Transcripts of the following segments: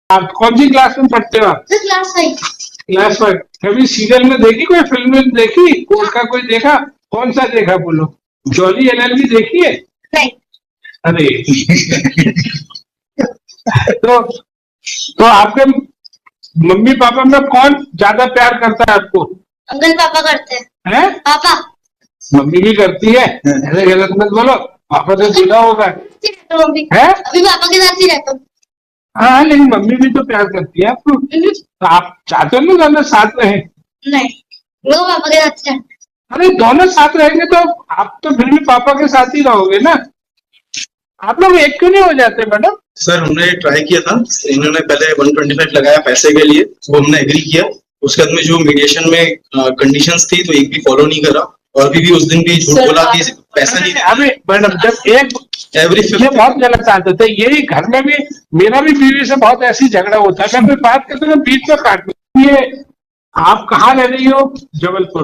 आप कौन सी क्लास में पढ़ते हो आप? क्लास 5। क्लास 5। कभी सीरियल में देखी, कोई फिल्म में देखी, कोर्ट का कोई देखा? कौन सा देखा बोलो? जॉली एलएलबी देखी है? नहीं। अरे तो आपके मम्मी पापा में कौन ज्यादा प्यार करता है आपको? अंकल पापा करते हैं? पापा। मम्मी भी करती है? ऐसे गलत मत बोलो, पापा तो जुड़ा होगा है? अभी पापा के साथ ही रहता हूँ। हाँ, लेकिन मम्मी भी तो प्यार करती है आपको, तो आप चाहते हो ना दोनों साथ रहे? नहीं, वो पापा के साथ रहता। अरे दोनों साथ रहेंगे तो आप तो फिर भी पापा के साथ ही रहोगे ना। आप लोग एक क्यों नहीं हो जाते मैडम? सर हमने ट्राई किया था, इन्होंने पहले 125 लगाया पैसे के लिए, वो हमने एग्री किया। उसके बाद में जो मीडिएशन में कंडीशंस थी तो एक भी फॉलो नहीं करा, और अभी भी उस दिन भी झूठ बोला कि पैसा नहीं। अभी मैडम जब एक ये बहुत गलत आदत है, यही घर में भी मेरा भी बीवी से बहुत ऐसी झगड़ा होता है, मैं बात करते हैं बीच में काट। ये आप कहाँ रह रही हो? जबलपुर।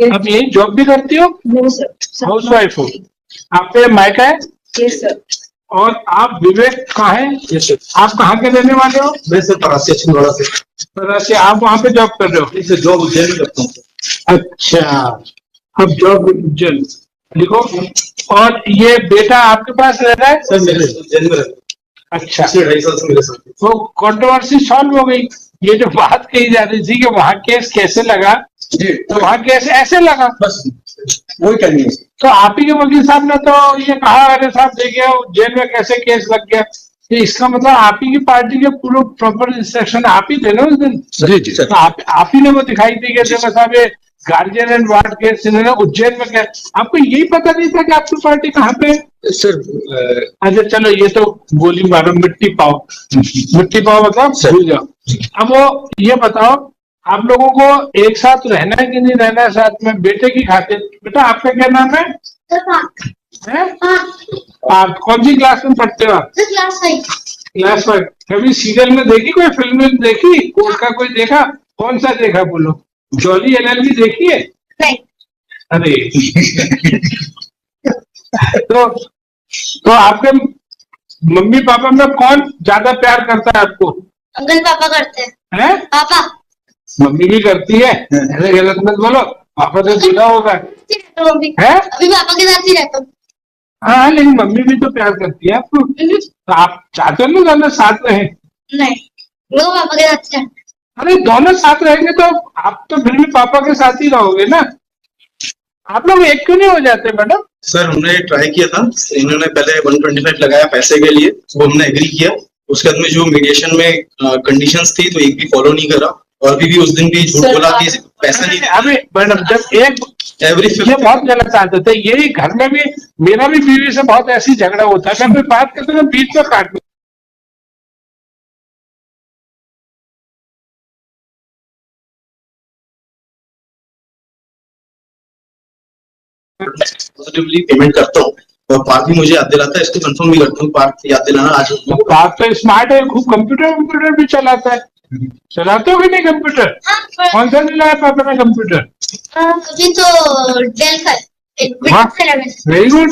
अब यही जॉब भी करती हो? हाउस वाइफ हो? आपके मायका है? Yes sir. और आप विवेक कहाँ है? आप कहाँ के रहने वाले हो? मैं सर परासी छिंदवाड़ा से। परासी। आप वहाँ पे जॉब कर रहे हो? इससे जॉब उज्जैन में करता हूँ। अच्छा, अब जॉब उज्जैन लिखो। और ये बेटा आपके पास रह रहा है? सर मेरे उज्जैन में रहता हूँ। अच्छा, 2.5 साल से मेरे साथ। तो कंट्रोवर्सी सॉल्व हो गई। ये जो बात कही जा रही थी कि वहाँ केस कैसे लगा, तो वहाँ केस ऐसे लगा, बस वही करनी है। तो आप ही के वकील साहब ने तो ये कहा, अरे साहब देखिए जेल में कैसे केस लग गया, तो इसका मतलब आप ही की पार्टी के पूरे प्रॉपर इंस्ट्रक्शन आप ही थे ना उस दिन? जी जी सर। तो आप ही ने वो दिखाई दी कि देखो साहब ये गार्जियन एंड वार्ड केस इन्होंने उज्जैन में किया। आपको यही पता नहीं था कि आपकी पार्टी कहाँ पे है? सर अच्छा चलो, ये तो गोली मारो, मिट्टी पाओ। मिट्टी पाओ मतलब भूल जाओ। अब वो ये बताओ, आप लोगों को एक साथ रहना है कि नहीं रहना है साथ में, बेटे की खातिर? बेटा आपका क्या नाम है? आप कौन सी क्लास में पढ़ते हो आप? क्लास 5। क्लास 5। कभी सीरियल में देखी, कोई फिल्म में देखी, कोर्ट का कोई देखा? कौन सा देखा बोलो? जॉली एलएलबी देखी है? नहीं। अरे तो आपके मम्मी पापा में कौन ज्यादा प्यार करता है आपको? अंकल पापा करते हैं? पापा। मम्मी भी करती है? ऐसे गलत मत बोलो, पापा तो जुड़ा होगा है? अभी पापा के साथ ही रहता हूँ। हाँ, लेकिन मम्मी भी तो प्यार करती है आपको, तो आप चाहते हो ना दोनों साथ रहे? नहीं, वो पापा के साथ रहता। अरे दोनों साथ रहेंगे तो आप तो फिर भी पापा के साथ ही रहोगे ना। आप लोग एक क्यों नहीं हो जाते मैडम? सर हमने ट्राई किया था, इन्होंने पहले 125 लगाया पैसे के लिए, वो हमने एग्री किया। उसके बाद में जो मीडिएशन में कंडीशंस थी तो एक भी फॉलो नहीं करा, और अभी भी उस दिन भी झूठ बोला कि पैसा नहीं। अभी मैडम जब एक ये बहुत गलत आदत है, यही घर में भी मेरा भी बीवी से बहुत ऐसी झगड़ा होता है, मैं बात करते हैं बीच में काट। पॉजिटिवली पेमेंट करता हूँ, और पार्क भी मुझे याद दिलाता है, इसको कंफर्म भी करता हूँ। पार्क याद दिलाना आज पार्क तो स्मार्ट है, खूब कंप्यूटर भी चलाता है। चलाते हो कि नहीं कंप्यूटर? कौन सा मिला है पापा ने कंप्यूटर? अभी तो डेल का वेरी गुड।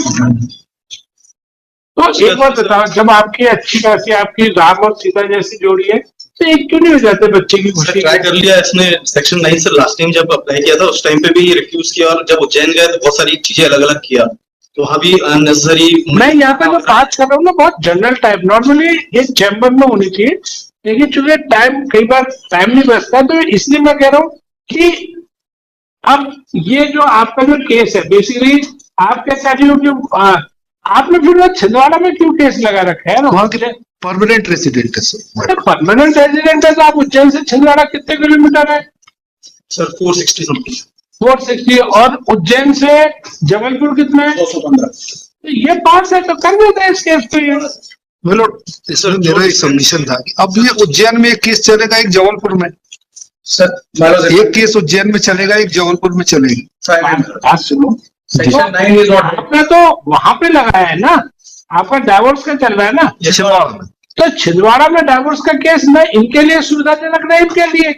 तो एक बात बताओ, जब आपकी अच्छी खासी आपकी राम और सीता जैसी जोड़ी है, तो एक क्यों नहीं हो जाते बच्चे की खुशी? ट्राई कर लिया इसने सेक्शन 9 से। लास्ट टाइम जब अप्लाई किया था उस टाइम पे भी रिफ्यूज किया, और जब उज्जैन गया तो बहुत सारी चीजें अलग अलग किया, तो वहाँ भी अननेसेसरी। मैं यहाँ पे जो बात कर रहा हूँ ना, बहुत जनरल टाइप, नॉर्मली ये चैम्बर में होनी चाहिए, लेकिन चूंकि टाइम कई बार टाइम नहीं बचता, तो इसलिए मैं कह रहा हूँ कि अब ये जो आपका जो केस है, बेसिकली आप क्या चाह रही हो कि आपने फिर वो छिंदवाड़ा में क्यों केस लगा रखा है? वहाँ के परमानेंट रेसिडेंट है सर। परमानेंट रेजिडेंट है तो आप उज्जैन से छिंदवाड़ा कितने किलोमीटर है? Sir 460 something. 460। और उज्जैन से जबलपुर कितना है? 215। तो ये पास है तो कर देते हैं इस केस पे। बोलो, इसमें मेरा एक सबमिशन था कि अब ये उज्जैन में एक केस चलेगा, एक जबलपुर में। सर एक केस उज्जैन में चलेगा, एक जबलपुर में चलेगी। बात सुनो, सेक्शन 9 इज नॉट। आपने तो वहां पे लगाया है ना, आपका डाइवोर्स का चल रहा है ना? तो छिंदवाड़ा में डाइवोर्स का केस मैं इनके लिए सुविधाजनक नहीं, इनके लिए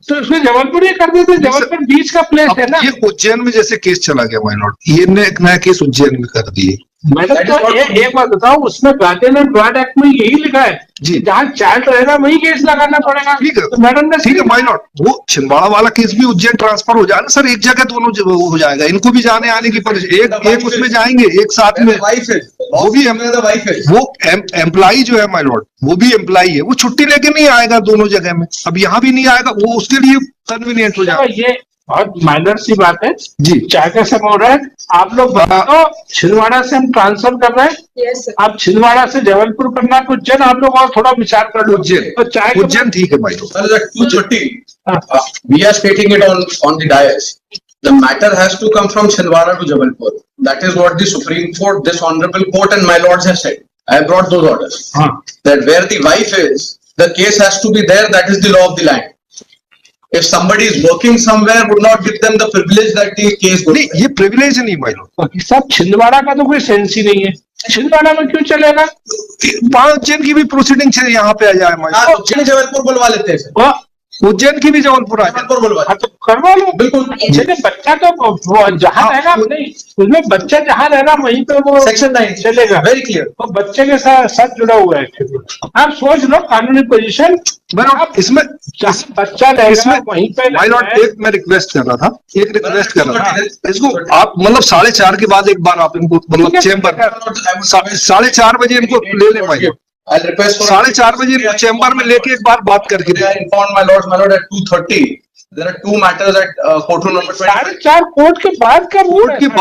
तो इसमें जबलपुर ही कर देते। जबलपुर बीच का प्लेस है ना। ये उज्जैन में जैसे केस चला गया, वाई नॉट ये एक नया केस उज्जैन में कर दिए। मैडम That is तो what- एक बात बताओ, उसमें गार्डियन एंड गार्ड एक्ट में यही लिखा है जी। जहाँ चाइल्ड रहेगा वही केस लगाना पड़ेगा। ठीक है, तो मैडम ने ठीक है, माय लॉर्ड, वो छिंदवाड़ा वाला केस भी उज्जैन ट्रांसफर हो जाए ना सर, एक जगह दोनों वो हो जाएगा, इनको भी जाने आने की एक उसमें जाएंगे एक साथ में। वाइफ है, वो भी वाइफ है। वो एम्प्लॉई जो है माय लॉर्ड, वो भी एम्प्लॉई है, वो छुट्टी लेके नहीं आएगा दोनों जगह में, अब यहाँ भी नहीं आएगा, वो उसके लिए कन्वीनियंट हो चलो, जाएगा। ये बहुत माइनर सी बात है जी। चाय का समय हो रहा है, आप लोग बताओ छिंदवाड़ा से हम ट्रांसफर कर रहे हैं, आप छिंदवाड़ा से जबलपुर करना तो उज्जैन, आप लोग और थोड़ा विचार कर लो। उज्जैन, तो चाय के उज्जैन ठीक है माय लॉर्ड। Sir, at 2:30, हाँ। we are stating it on the dais. The matter has to come from Chhindwara to Jabalpur. That is what the Supreme Court, this honorable court and my lords have said. I have brought those orders. हाँ, That where the wife is, the case has to be there. That is the law of the land. If somebody is working somewhere, would not give them the privilege that the case goes. नहीं, ये privilege नहीं my Lord, सब छिंदवाड़ा का तो कोई sense ही नहीं है, छिंदवाड़ा में क्यों चलेगा? वहाँ उज्जैन की भी प्रोसीडिंग से यहाँ पे आ जाए माय हाँ, तो चलिए जबलपुर बुलवा लेते हैं सर। वो लॉर्ड, उज्जैन की भी जबलपुर आ जाए। जबलपुर बुलवा हाँ, तो करवा लो। बिल्कुल। चलिए, बच्चा तो वो जहाँ हाँ, रहेगा नहीं, उसमें बच्चा जहाँ रहेगा वहीं पे वो Section 9 चलेगा, वेरी क्लियर। वो बच्चे के साथ जुड़ा हुआ है। आप सोच लो कानूनी पोजीशन, आप इसमें जहाँ बच्चा रहेगा इसमें वहीं पे माय लॉर्ड रहना है। एक मैं रिक्वेस्ट कर रहा था, इसको आप मतलब 4:30 के बाद एक बार आप इनको मतलब चेम्बर 4:30 बजे इनको ले ले my Lord, I'll request for 4:30 बजे इनको चेम्बर में लेके एक बार बात करके They are they. informed, my lord, at 2:30. There are two matters at courtroom number 25. 4:30 court के बाद का कोर्ट की